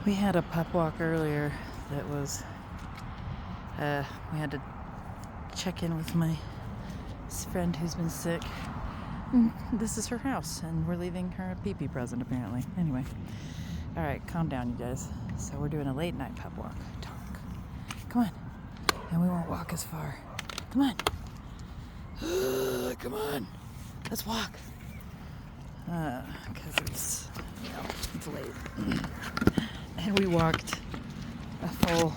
We had a pup walk earlier that was, we had to check in with my friend who's been sick. This is her house, and we're leaving her a pee-pee present, apparently. Anyway, all right, calm down, you guys. So we're doing a late night pup walk. Talk. Come on. And we won't walk as far. Come on. Come on. Let's walk. Because it's late. And we walked a full,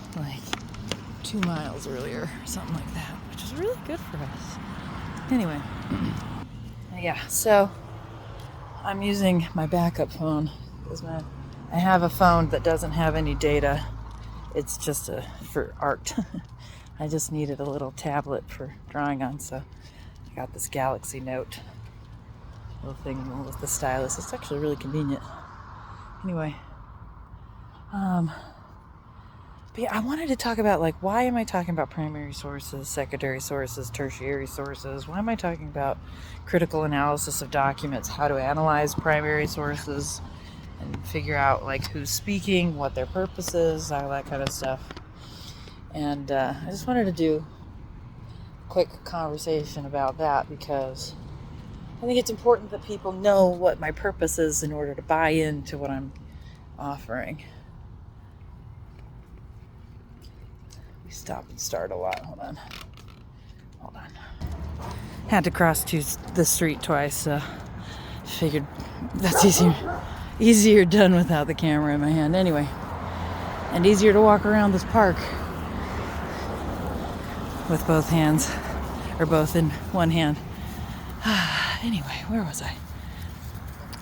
2 miles earlier, or something like that, which is really good for us. Anyway, yeah, so I'm using my backup phone because I have a phone that doesn't have any data. It's just for art. I just needed a little tablet for drawing on, so I got this Galaxy Note little thing with the stylus. It's actually really convenient. Anyway, but yeah, I wanted to talk about, why am I talking about primary sources, secondary sources, tertiary sources? Why am I talking about critical analysis of documents, how to analyze primary sources and figure out, who's speaking, what their purpose is, all that kind of stuff. And I just wanted to do a quick conversation about that because I think it's important that people know what my purpose is in order to buy into what I'm offering. Stop and start a lot. Hold on. Had to cross the street twice, so figured that's easier done without the camera in my hand. Anyway, and easier to walk around this park with both hands, or both in one hand. Anyway, where was I?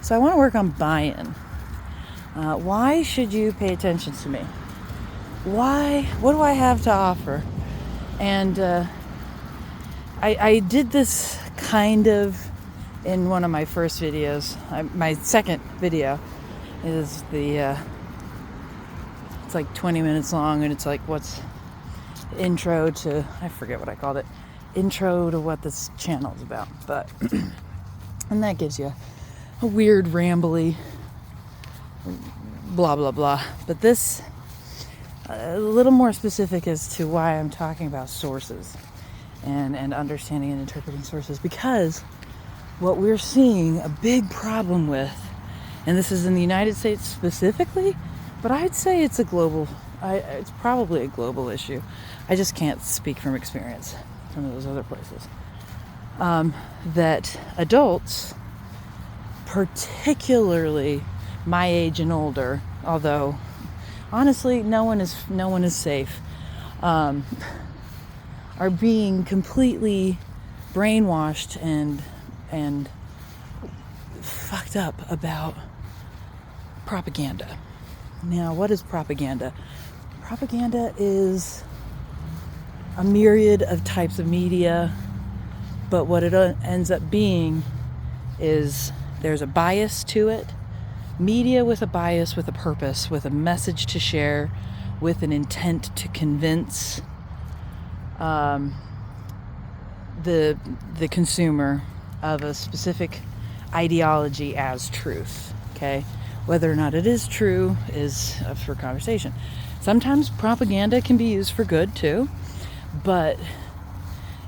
So I want to work on buy-in. Why should you pay attention to me? Why? What do I have to offer? And I did this kind of in one of my first videos. My second video is it's 20 minutes long, and it's what's intro to, I forget what I called it, intro to what this channel is about. But and that gives you a weird rambly blah blah blah. But this a little more specific as to why I'm talking about sources and understanding and interpreting sources, because what we're seeing a big problem with, and this is in the United States specifically, but I'd say it's it's probably a global issue. I just can't speak from experience from those other places. That adults, particularly my age and older, although honestly, no one is safe, are being completely brainwashed and fucked up about propaganda. Now, what is propaganda? Propaganda is a myriad of types of media, but what it ends up being is there's a bias to it. Media with a bias, with a purpose, with a message to share, with an intent to convince the consumer of a specific ideology as truth. Okay, whether or not it is true is up for conversation. Sometimes propaganda can be used for good too, but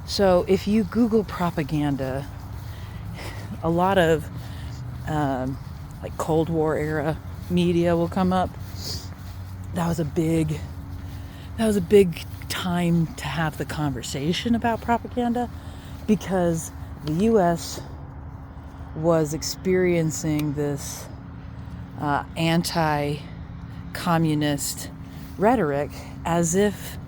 so if you Google propaganda, a lot of Cold War era media will come up. That was a big time to have the conversation about propaganda, because the U.S. was experiencing this anti-communist rhetoric as if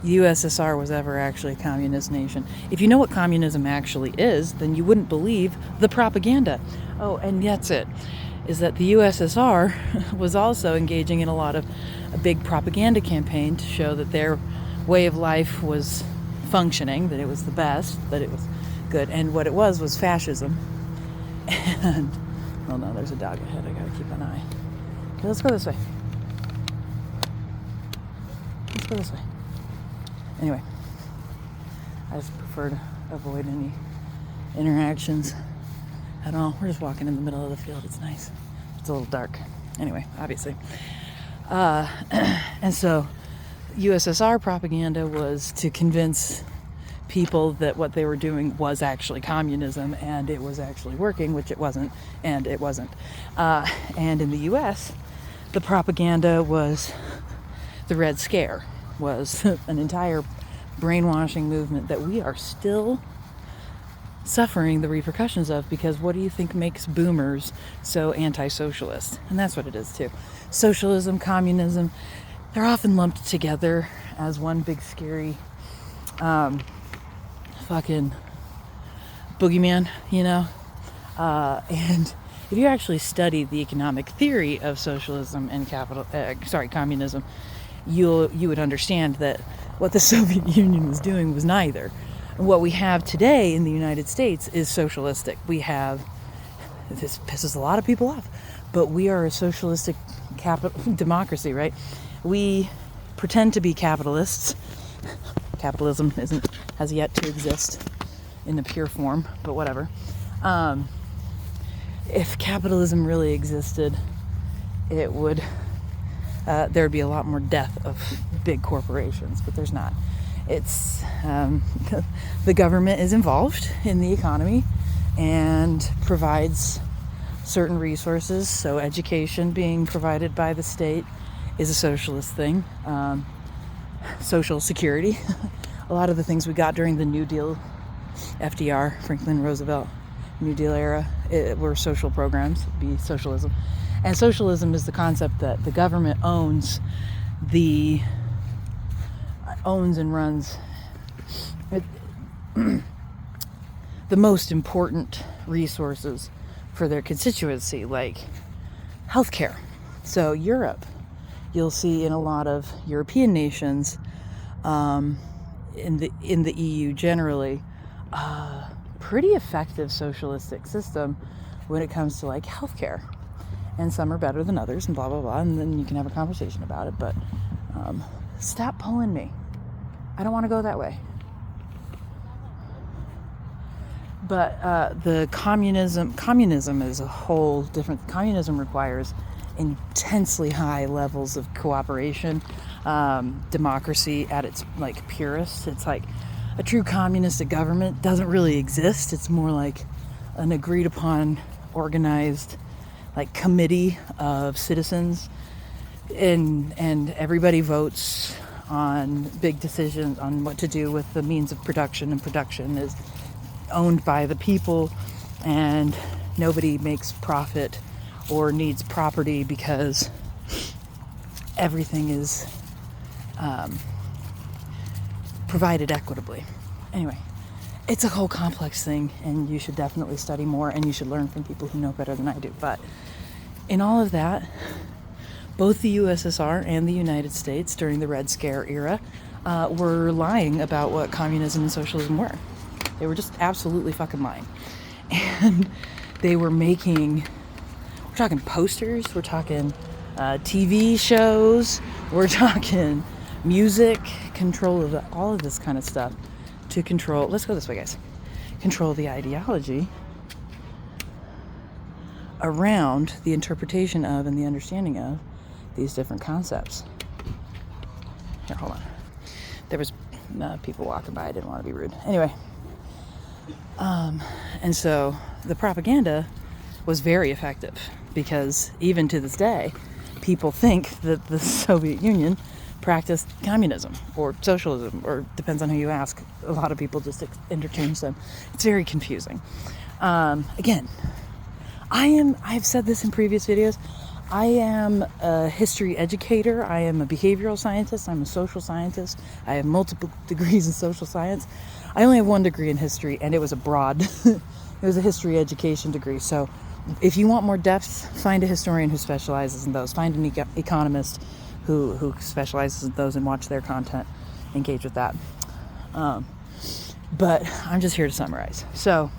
the USSR was ever actually a communist nation. If you know what communism actually is, then you wouldn't believe the propaganda. Oh, and that's it, is that the USSR was also engaging in a big propaganda campaign to show that their way of life was functioning, that it was the best, that it was good. And what it was fascism. And, oh no, there's a dog ahead. I gotta keep an eye. Okay, let's go this way. Anyway, I just prefer to avoid any interactions at all. We're just walking in the middle of the field. It's nice. It's a little dark. Anyway, obviously. And so USSR propaganda was to convince people that what they were doing was actually communism and it was actually working, which it wasn't, and it wasn't. And in the US, the propaganda was the Red Scare, was an entire brainwashing movement that we are still suffering the repercussions of, because what do you think makes boomers so anti-socialist? And that's what it is too. Socialism, communism, they're often lumped together as one big scary fucking boogeyman, you know? And if you actually study the economic theory of socialism and communism, you would understand that what the Soviet Union was doing was neither. And what we have today in the United States is socialistic. This pisses a lot of people off, but we are a socialistic democracy, right? We pretend to be capitalists. Capitalism has yet to exist in a pure form, but whatever. If capitalism really existed, it would there'd be a lot more death of big corporations, but there's not. It's the government is involved in the economy and provides certain resources. So education being provided by the state is a socialist thing. Social security, a lot of the things we got during the New Deal, FDR, Franklin Roosevelt, New Deal era, were social programs, be socialism. And socialism is the concept that the government owns and runs the most important resources for their constituency, like healthcare. So Europe, you'll see in a lot of European nations, in the EU generally, pretty effective socialistic system when it comes to like healthcare. And some are better than others, and blah blah blah. And then you can have a conversation about it. But stop pulling me. I don't want to go that way. But the communism is a whole different. Communism requires intensely high levels of cooperation, democracy at its like purest. It's like a true communistic government doesn't really exist. It's more like an agreed upon, organized, like committee of citizens, and everybody votes on big decisions on what to do with the means of production, and production is owned by the people, and nobody makes profit or needs property because everything is provided equitably. Anyway, it's a whole complex thing, and you should definitely study more, and you should learn from people who know better than I do. But in all of that, both the USSR and the United States during the Red Scare era were lying about what communism and socialism were. They were just absolutely fucking lying. And they were making, we're talking posters, we're talking TV shows, we're talking music, control of all of this kind of stuff to control, let's go this way, guys, control the ideology around the interpretation of and the understanding of these different concepts. Here, hold on. There was people walking by. I didn't want to be rude. Anyway, and so the propaganda was very effective, because even to this day, people think that the Soviet Union practiced communism or socialism, or depends on who you ask. A lot of people just interchange them. It's very confusing. Again, I've said this in previous videos, I am a history educator, I am a behavioral scientist, I'm a social scientist, I have multiple degrees in social science. I only have one degree in history, and it was abroad. It was a history education degree. So if you want more depth, find a historian who specializes in those. Find an economist who specializes in those, and watch their content. Engage with that. But I'm just here to summarize. So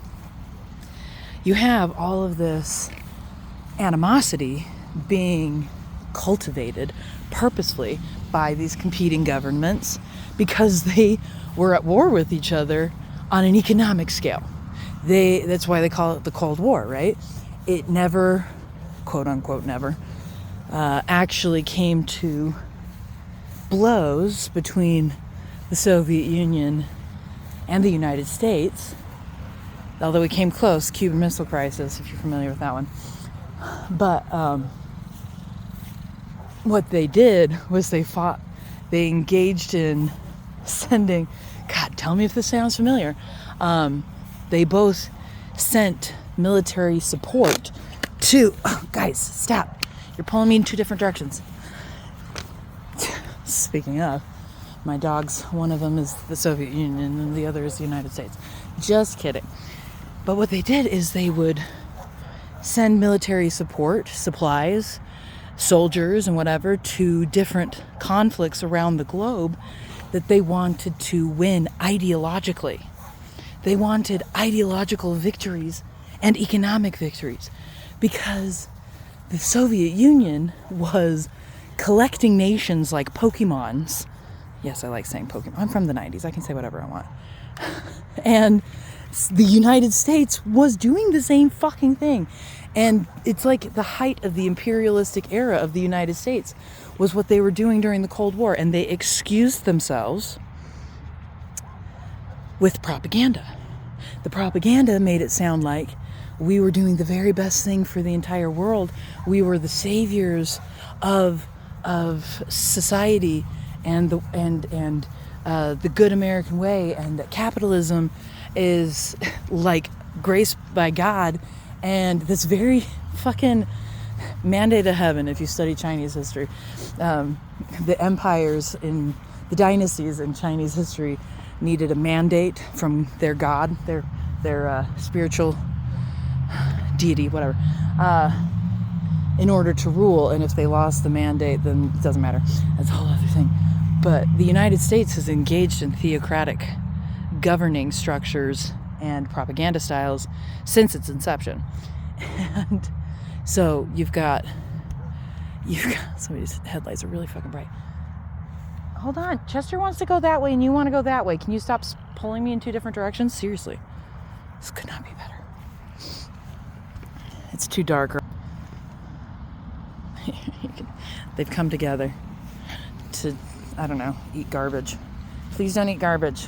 you have all of this animosity being cultivated purposefully by these competing governments, because they were at war with each other on an economic scale. That's why they call it the Cold War, right? It never, quote unquote never, actually came to blows between the Soviet Union and the United States, although we came close, Cuban Missile Crisis, if you're familiar with that one. But what they did was they engaged in sending, God, tell me if this sounds familiar. They both sent military support to, guys, stop. You're pulling me in two different directions. Speaking of, my dogs, one of them is the Soviet Union and the other is the United States. Just kidding. But what they did is they would send military support, supplies, soldiers and whatever to different conflicts around the globe that they wanted to win ideologically. They wanted ideological victories and economic victories because the Soviet Union was collecting nations like Pokemons. Yes, I like saying Pokemon. I'm from the 90s. I can say whatever I want. And the United States was doing the same fucking thing. And it's like the height of the imperialistic era of the United States was what they were doing during the Cold War. And they excused themselves with propaganda. The propaganda made it sound like we were doing the very best thing for the entire world. We were the saviors of society and the good American way, and that capitalism is like grace by God, and this very fucking mandate of heaven. If you study Chinese history, the empires in the dynasties in Chinese history needed a mandate from their god, their spiritual deity, whatever, in order to rule. And if they lost the mandate, then it doesn't matter. That's a whole other thing. But the United States has engaged in theocratic governing structures and propaganda styles since its inception. And so you've got somebody's headlights are really fucking bright. Hold on, Chester wants to go that way and you want to go that way. Can you stop pulling me in two different directions? Seriously, this could not be better. It's too dark. They've come together to, I don't know, eat garbage. Please don't eat garbage.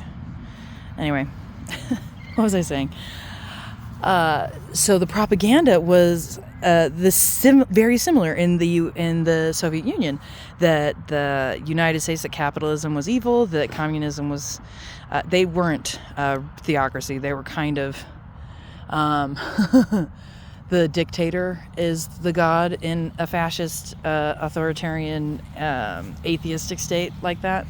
Anyway, what was I saying? So the propaganda was very similar in the Soviet Union, that the United States, that capitalism was evil, that communism was. They weren't theocracy. They were kind of. The dictator is the god in a fascist, authoritarian, atheistic state like that.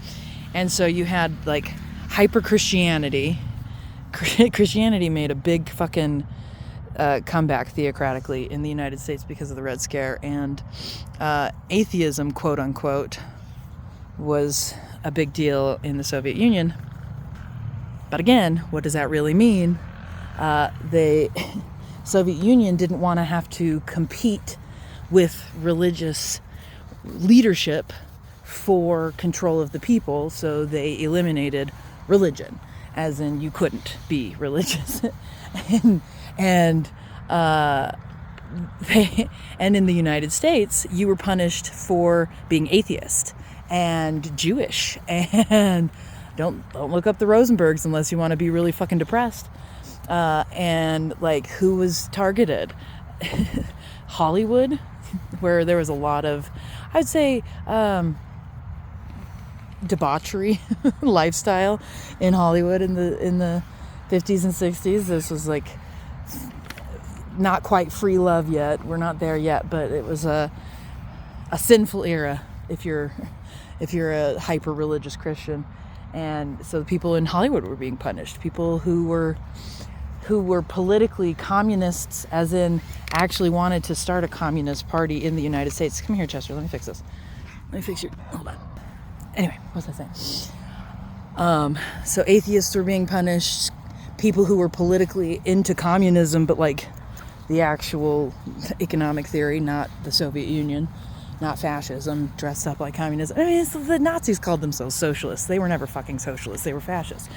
And so you had like hyper-Christianity. Christianity made a big fucking comeback theocratically in the United States because of the Red Scare. And atheism, quote unquote, was a big deal in the Soviet Union. But again, what does that really mean? The Soviet Union didn't want to have to compete with religious leadership for control of the people, so they eliminated religion, as in you couldn't be religious. and in the United States, you were punished for being atheist and Jewish, and don't look up the Rosenbergs unless you want to be really fucking depressed. And like, who was targeted? Hollywood, where there was a lot of, I'd say, debauchery lifestyle in Hollywood in the 50s and 60s. This was like not quite free love yet. We're not there yet, but it was a sinful era if you're a hyper religious Christian. And so people in Hollywood were being punished. People who were politically communists, as in actually wanted to start a communist party in the United States. Come here, Chester, let me fix this. Let me fix your, hold on. Anyway, what was I saying? So atheists were being punished. People who were politically into communism, but like the actual economic theory, not the Soviet Union, not fascism, dressed up like communism. I mean, the Nazis called themselves socialists. They were never fucking socialists. They were fascists.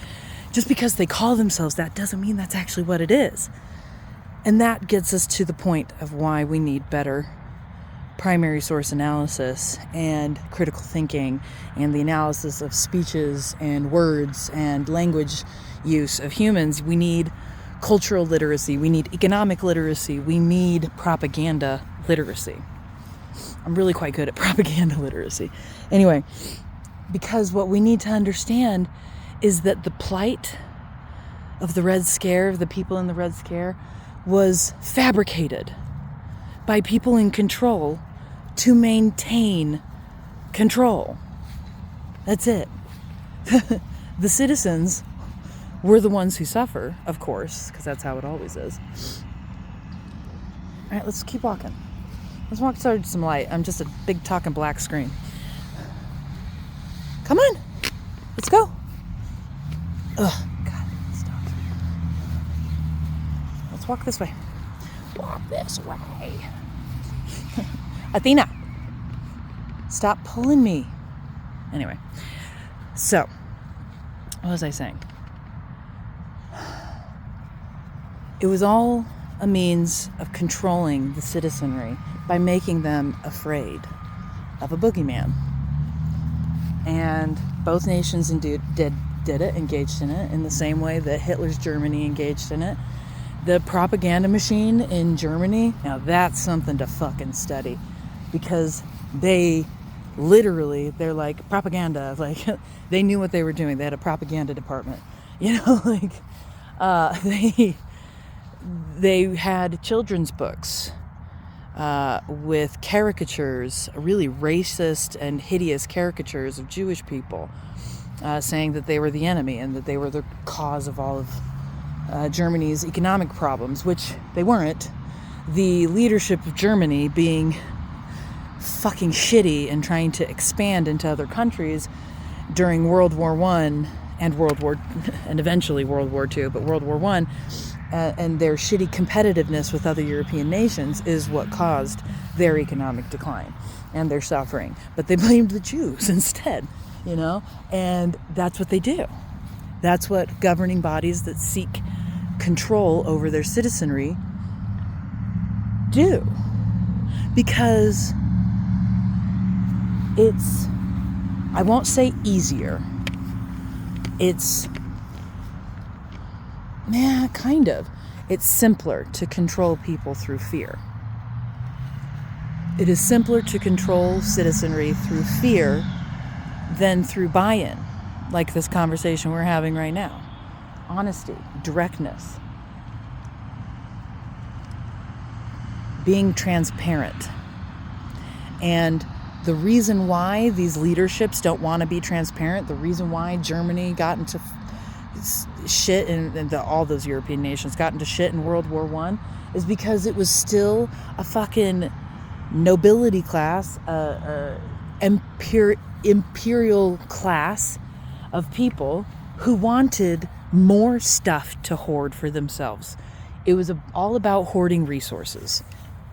Just because they call themselves that doesn't mean that's actually what it is. And that gets us to the point of why we need better primary source analysis and critical thinking and the analysis of speeches and words and language use of humans. We need cultural literacy. We need economic literacy. We need propaganda literacy. I'm really quite good at propaganda literacy. Anyway, because what we need to understand is that the plight of the Red Scare, of the people in the Red Scare, was fabricated by people in control to maintain control. That's it. The citizens were the ones who suffer, of course, because that's how it always is. All right, let's keep walking. Let's walk towards some light. I'm just a big talking black screen. Come on, let's go. Ugh, God, stop. Let's walk this way. Walk this way. Athena, stop pulling me. Anyway, so, what was I saying? It was all a means of controlling the citizenry by making them afraid of a boogeyman. And both nations indeed did it, engaged in it, in the same way that Hitler's Germany engaged in it. The propaganda machine in Germany, now that's something to fucking study, because they're like propaganda, like they knew what they were doing. They had a propaganda department, they had children's books with caricatures, really racist and hideous caricatures of Jewish people, saying that they were the enemy and that they were the cause of all of Germany's economic problems, which they weren't. The leadership of Germany being fucking shitty and trying to expand into other countries during World War I and eventually World War II, but World War I, and their shitty competitiveness with other European nations is what caused their economic decline and their suffering. But they blamed the Jews instead, and that's what they do. That's what governing bodies that seek control over their citizenry do. Because it's, I won't say easier, it's, kind of. It's simpler to control people through fear. It is simpler to control citizenry through fear than through buy-in, like this conversation we're having right now. Honesty, directness, being transparent. And the reason why these leaderships don't want to be transparent, the reason why Germany got into shit and all those European nations got into shit in World War I is because it was still a fucking nobility class, imperial class of people who wanted more stuff to hoard for themselves. It was all about hoarding resources,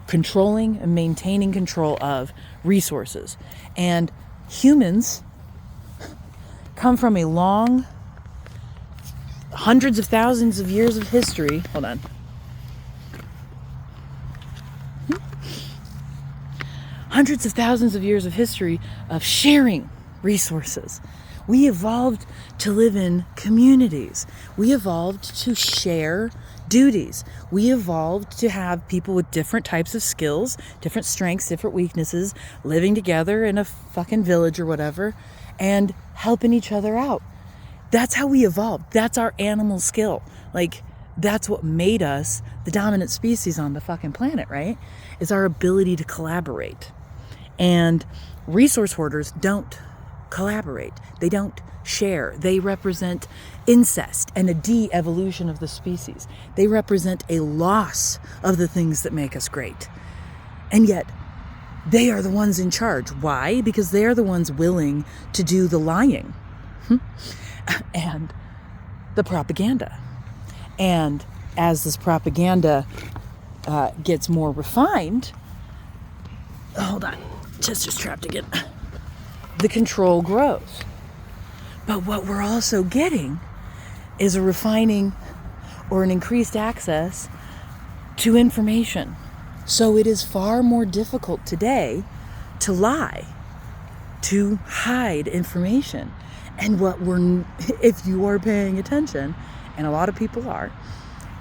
controlling and maintaining control of resources. And humans come from a long, hundreds of thousands of years of history. Hold on. Hundreds of thousands of years of history of sharing resources. We evolved to live in communities. We evolved to share duties. We evolved to have people with different types of skills, different strengths, different weaknesses, living together in a fucking village or whatever, and helping each other out. That's how we evolved. That's our animal skill. Like, that's what made us the dominant species on the fucking planet, right? Is our ability to collaborate. And resource hoarders don't collaborate. They don't share. They represent incest and a de-evolution of the species. They represent a loss of the things that make us great. And yet, they are the ones in charge. Why? Because they are the ones willing to do the lying and the propaganda. And as this propaganda gets more refined, hold on, Chester's trapped again. The control grows. But what we're also getting is a refining or an increased access to information, So it is far more difficult today to lie, to hide information. And if you are paying attention, and a lot of people are,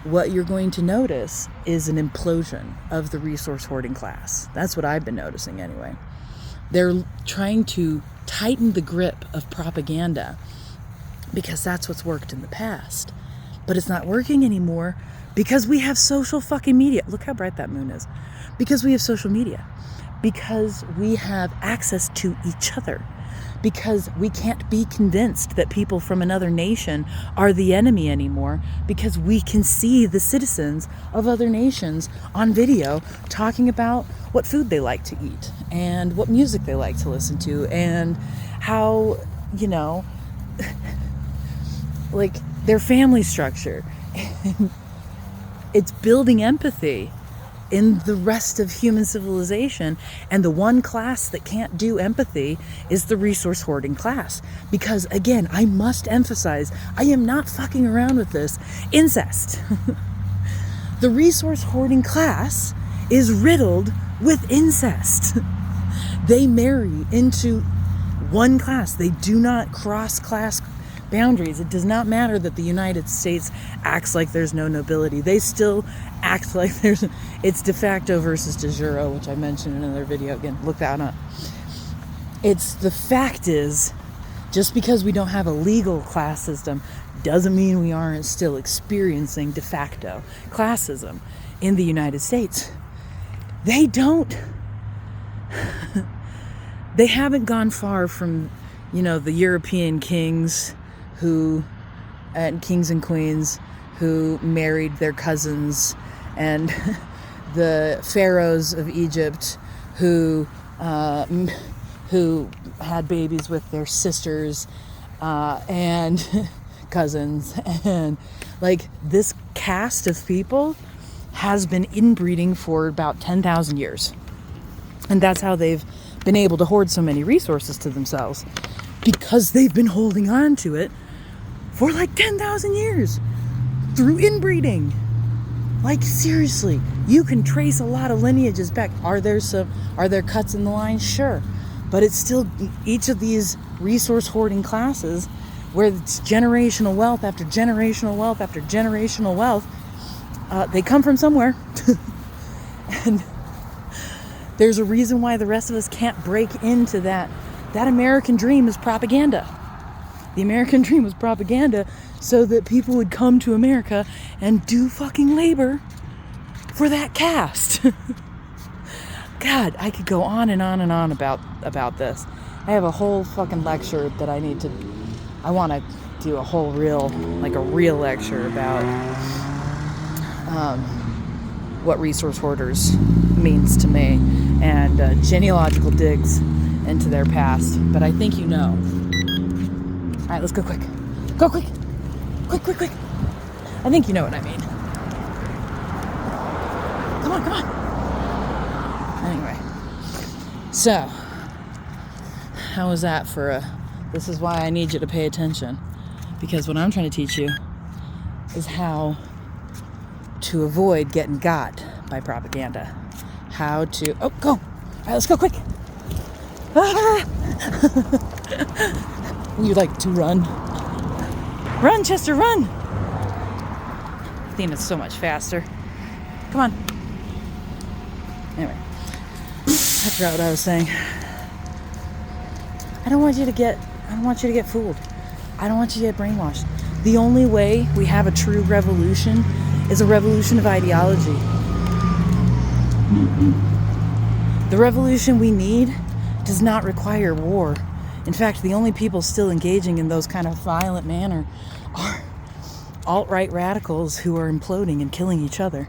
what you're going to notice is an implosion of the resource hoarding class. That's what I've been noticing anyway. They're trying to tighten the grip of propaganda because that's what's worked in the past. But it's not working anymore because we have social fucking media. Look how bright that moon is. Because we have social media. Because we have access to each other. Because we can't be convinced that people from another nation are the enemy anymore, because we can see the citizens of other nations on video talking about what food they like to eat and what music they like to listen to and how, like their family structure. It's building empathy in the rest of human civilization, and the one class that can't do empathy is the resource hoarding class. Because again, I must emphasize, I am not fucking around with this. Incest. The resource hoarding class is riddled with incest. They marry into one class. They do not cross class boundaries. It does not matter that the United States acts like there's no nobility. They still act like it's de facto versus de jure, which I mentioned in another video. Again, look that up. The fact is, just because we don't have a legal class system doesn't mean we aren't still experiencing de facto classism in the United States. They haven't gone far from, the European kings and kings and queens who married their cousins, and the pharaohs of Egypt who had babies with their sisters and cousins, and like this caste of people has been inbreeding for about 10,000 years, and that's how they've been able to hoard so many resources to themselves, because they've been holding on to it for like 10,000 years through inbreeding. Like seriously, you can trace a lot of lineages back. Are there cuts in the line? Sure. But it's still each of these resource hoarding classes where it's generational wealth after generational wealth after generational wealth. They come from somewhere. And there's a reason why the rest of us can't break into that. That American dream is propaganda. The American dream was propaganda so that people would come to America and do fucking labor for that caste. God, I could go on and on and on about this. I have a whole fucking lecture that I want to do a whole real lecture about what resource hoarders means to me, and genealogical digs into their past. But I think you know. All right, let's go quick. Go quick. Quick. I think you know what I mean. Come on. Anyway. So, how was that this is why I need you to pay attention. Because what I'm trying to teach you is how to avoid getting got by propaganda. Go. All right, let's go quick. You like to run. Run, Chester, run! Athena's so much faster. Come on. Anyway, I forgot what I was saying. I don't want you to get fooled. I don't want you to get brainwashed. The only way we have a true revolution is a revolution of ideology. The revolution we need does not require war. In fact, the only people still engaging in those kind of violent manner are alt-right radicals who are imploding and killing each other.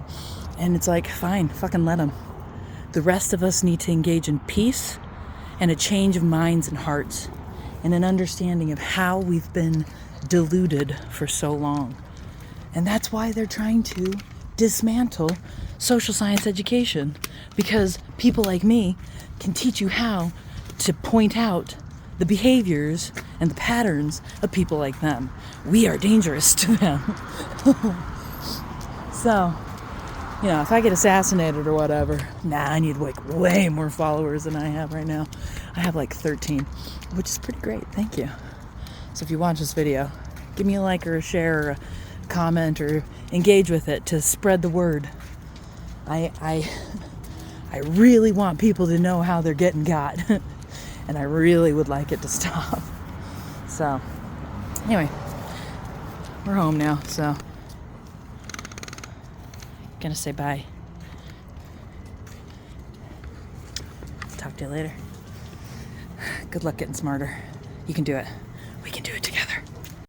And it's like, fine, fucking let them. The rest of us need to engage in peace and a change of minds and hearts and an understanding of how we've been deluded for so long. And that's why they're trying to dismantle social science education, because people like me can teach you how to point out the behaviors and the patterns of people like them. We are dangerous to them. So, You know, if I get assassinated or whatever, I need like way more followers than I have right now. I have like 13, which is pretty great. Thank you. So if you watch this video, give me a like or a share or a comment or engage with it to spread the word. I really want people to know how they're getting got. And I really would like it to stop. So, anyway, we're home now, so gonna say bye. Talk to you later. Good luck getting smarter. You can do it. We can do it too.